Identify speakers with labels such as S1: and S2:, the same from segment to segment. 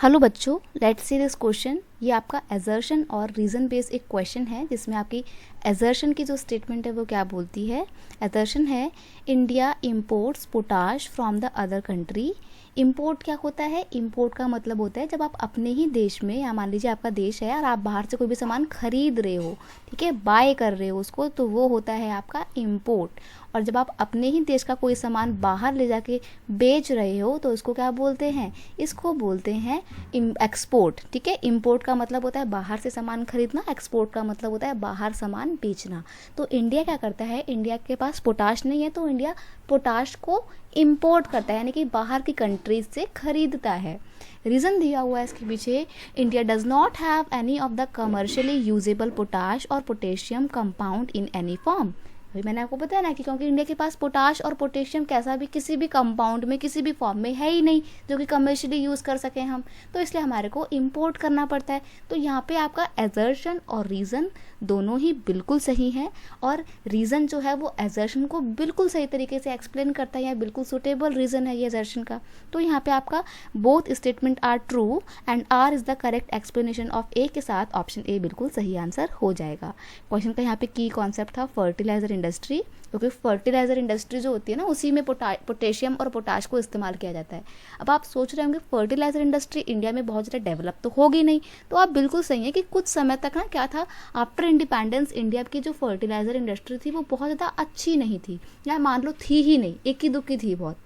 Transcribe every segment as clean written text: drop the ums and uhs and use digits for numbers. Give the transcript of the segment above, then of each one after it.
S1: Hello बच्चों, let's see this question. ये आपका एजर्शन और रीज़न बेस्ड एक क्वेश्चन है जिसमें आपकी एजर्शन की जो स्टेटमेंट है वो क्या बोलती है। एजर्शन है India imports potash from the other country. Import क्या होता है? इम्पोर्ट का मतलब होता है जब आप अपने ही देश में, या मान लीजिए आपका देश है और आप बाहर से कोई भी सामान खरीद रहे हो, ठीक है, बाय कर रहे हो उसको, तो वो होता है आपका इम्पोर्ट। और जब आप अपने ही देश का कोई सामान बाहर ले जाके बेच रहे हो तो उसको क्या बोलते हैं? इसको बोलते हैं एक्सपोर्ट। ठीक है, इम्पोर्ट का मतलब होता है बाहर से सामान खरीदना, एक्सपोर्ट का मतलब होता है बाहर सामान बेचना। तो इंडिया क्या करता है? इंडिया के पास पोटाश नहीं है तो इंडिया पोटाश को इम्पोर्ट करता है, यानी कि बाहर की कंट्रीज से खरीदता है। रीज़न दिया हुआ है इसके पीछे, India does not have any of the commercially usable potash और potassium compound in any form. अभी मैंने आपको बताया ना कि क्योंकि इंडिया के पास पोटाश और पोटेशियम कैसा भी किसी भी कंपाउंड में किसी भी फॉर्म में है ही नहीं जो कि कमर्शियली यूज़ कर सकें हम, तो इसलिए हमारे को इंपोर्ट करना पड़ता है। तो यहाँ पे आपका एजर्शन और रीज़न दोनों ही बिल्कुल सही हैं, और रीज़न जो है वो एजर्शन को बिल्कुल सही तरीके से एक्सप्लेन करता है, या बिल्कुल सुटेबल रीज़न है ये एजर्शन का। तो यहाँ पे आपका both statement are true and R is the correct explanation of A के साथ ऑप्शन ए बिल्कुल सही आंसर हो जाएगा। क्वेश्चन का यहाँ पे की कॉन्सेप्ट था फर्टिलाइजर इंडस्ट्री, क्योंकि फर्टिलाइजर इंडस्ट्री जो होती है ना उसी में पोटेशियम और पोटाश को इस्तेमाल किया जाता है। अब आप सोच रहे होंगे फर्टिलाइजर इंडस्ट्री इंडिया में बहुत ज़्यादा डेवलप तो होगी नहीं, तो आप बिल्कुल सही है कि कुछ समय तक ना क्या था, आफ्टर इंडिपेंडेंस इंडिया की जो फर्टिलाइजर इंडस्ट्री थी वो बहुत ज़्यादा अच्छी नहीं थी, या मान लो थी ही नहीं, इक्की दुक्की थी बहुत।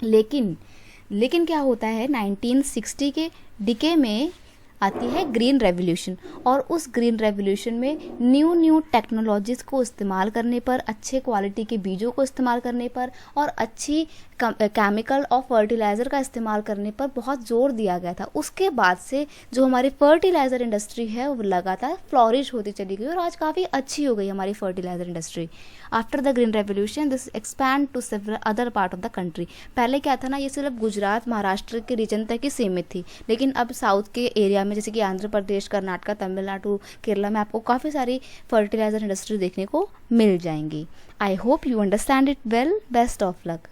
S1: लेकिन क्या होता है, 1960 के डिके में आती है ग्रीन रेवोल्यूशन, और उस ग्रीन रेवोल्यूशन में न्यू टेक्नोलॉजीज़ को इस्तेमाल करने पर, अच्छे क्वालिटी के बीजों को इस्तेमाल करने पर और अच्छी केमिकल और फर्टिलाइज़र का इस्तेमाल करने पर बहुत जोर दिया गया था। उसके बाद से जो हमारी फर्टिलाइज़र इंडस्ट्री है वो लगातार फ्लॉरिश होती चली गई और आज काफ़ी अच्छी हो गई हमारी fertilizer industry. After the green revolution this expand to several other part of the country. पहले क्या था ना, ये सिर्फ गुजरात महाराष्ट्र के रीजन तक ही सीमित थी, लेकिन अब साउथ के एरिया में जैसे कि आंध्र प्रदेश, कर्नाटक, तमिलनाडु, केरला में आपको काफ़ी सारी फर्टिलाइज़र इंडस्ट्री देखने को मिल जाएंगी। I hope you understand it well. Best of luck.